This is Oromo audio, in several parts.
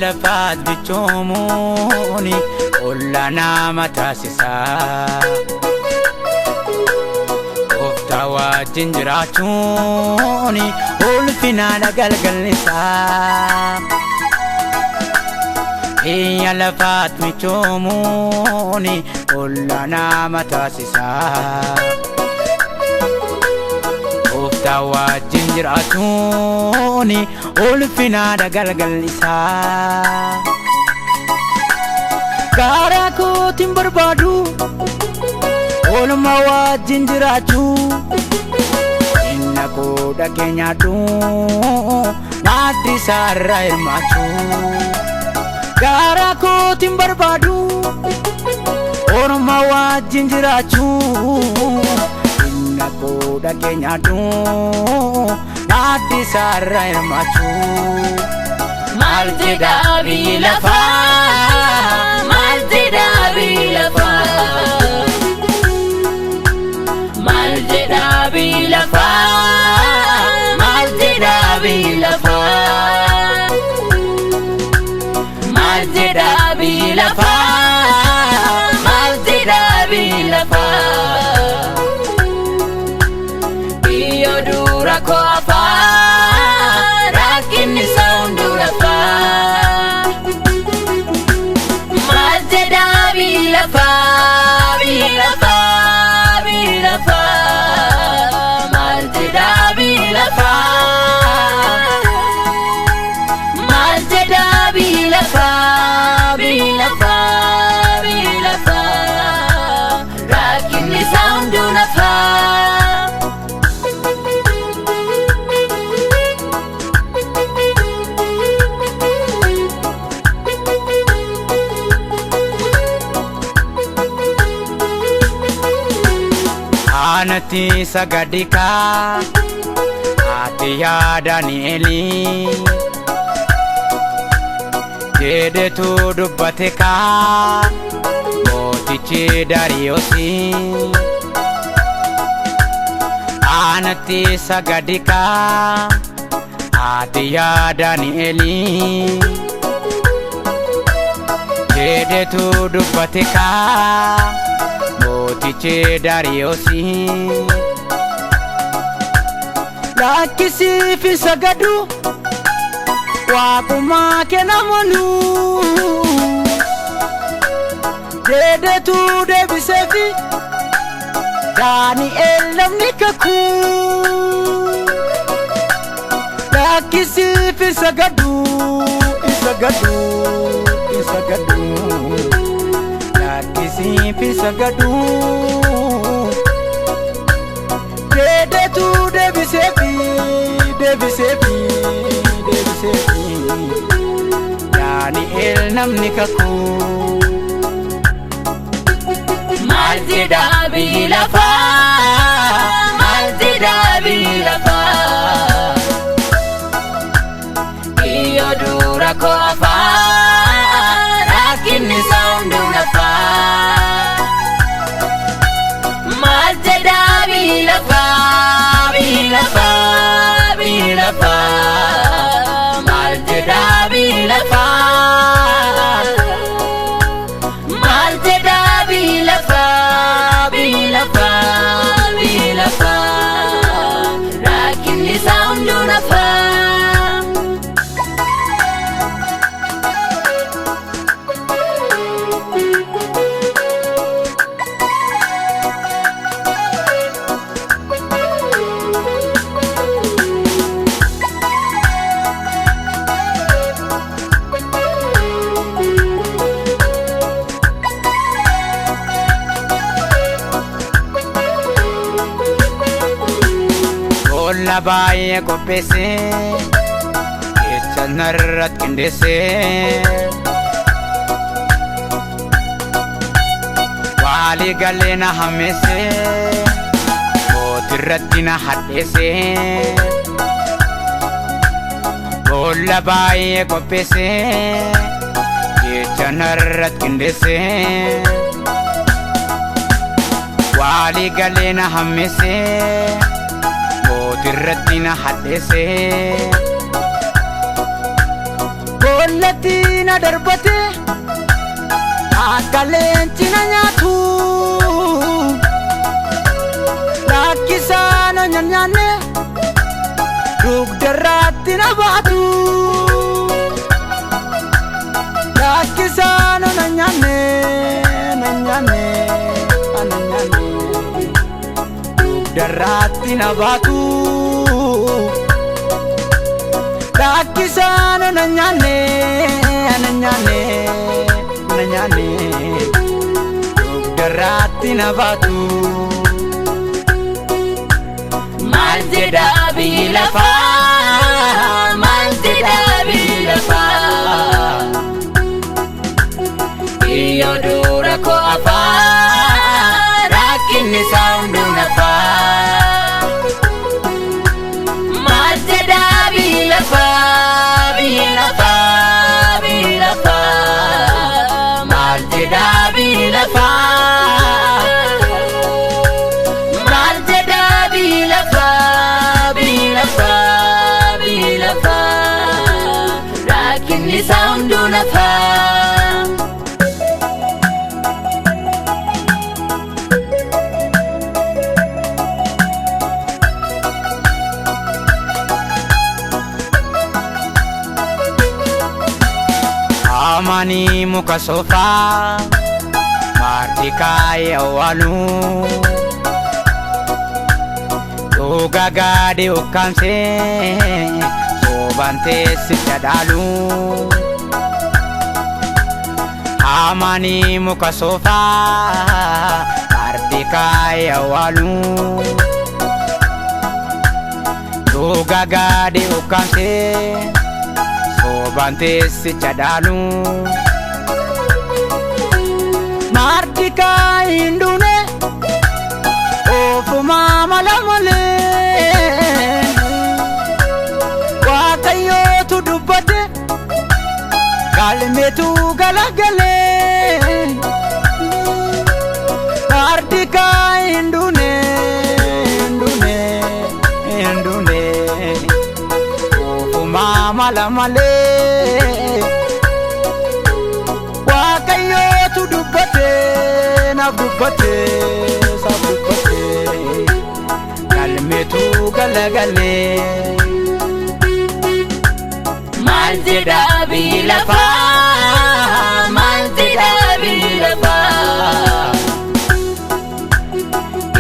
لفات بتشوموني كلنا متاسسا وفتاوى جنجراتوني والفنا لقلقل نسا هي لفات بتشوموني كلنا متاسسا وفتاوى جنجراتوني والفنا لقلقل نسا كاراكو تنبربادو ولما واجن جراجو إنكو دكينيادو نادي سارا إرماچو كاراكو تنبربادو ولما واجن جراجو إنكو دكينيادو نادي سارا إرماچو مالتدا بيلفا مالتدا بيلفا مالتدا بيلفا مالتدا بيلفا مالتدا بيلفا مالتدا بيلفا بيودورا كوافا راكني ساوندورا فا مالتدا بيلفا بيلفا بيلفا مالتدا بيلفا مالتدا بيلفا بيلفا بيلفا راكني ساوندورا فا Anati sagadika atiya Danieli jede tu dubbateka motichi Dariosi Anati sagadika atiya Danieli jede tu dubbateka motichi Dariosi lakisi fi sagadu wakuma kenamonu dede tu debisefi Daniel namnikaku lakisi fi sagadu isagadu isagadu Simpi sagadu dede tu debisepi debisepi debisepi Daniel namnikaku Maltida bilafa Maltida bilafa Iyodura kofa Rakini sounduna fa Maltida bilafa bilafa bilafa Maltida bilafa Maltida bilafa bilafa bilafa Rakini sounduna fa Labaye kopese Echanarrat kindese Wali galena hamese Mootirrattina hadheese Bolla baay'ee qopheesse Jecha narratti qindeesse Wali galena hamese Mootirrattina hadheesse Bollattina darbate Akka leencina nyaatu Lakkisaano nyaanne dugdarratti na baatu Lakkisaano na nyaanne dugdarratti na baatu Lakkisaano na nyaanne dugdarratti na baatu Maal jedha biyyi lafaa Maal jedha biyyi lafaa Iyo dura ko afaa Rakkinni isaa hunduu nafaa Maal jedha biyyi lafaa Biyyi lafaa Biyyi lafaa Maal jedha biyyi lafaa Sound on a farm Amani muka sofa Martikai awalu Yoga gade okamse Sobante sitadalu Amani muka sofa Martikai awalu Yoga gade okamse Sobante sitadalu Martikai indune Ofuma malamale Wakayotu dubbate Galmetu galagale Martikai indune Ofuma malamale Wakayotu dubbate Nabdubbate Sabdubbate Galmetu galagale Maal jedha biyyi lafaa Maal jedha biyyi lafaa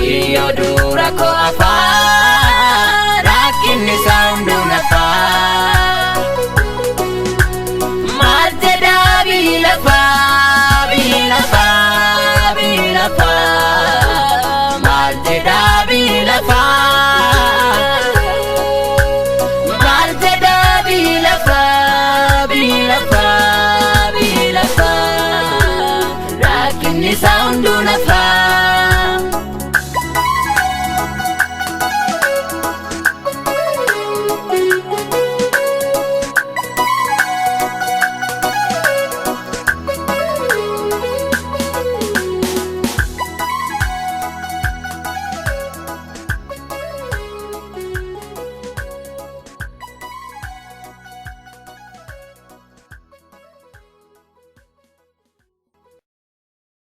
Iyo dura ko afaa Rakkinni isaa hunduu nafaa Maal jedha biyyi lafaa Biyyi lafaa Biyyi lafaa Maal jedha biyyi lafaa Sound on a fire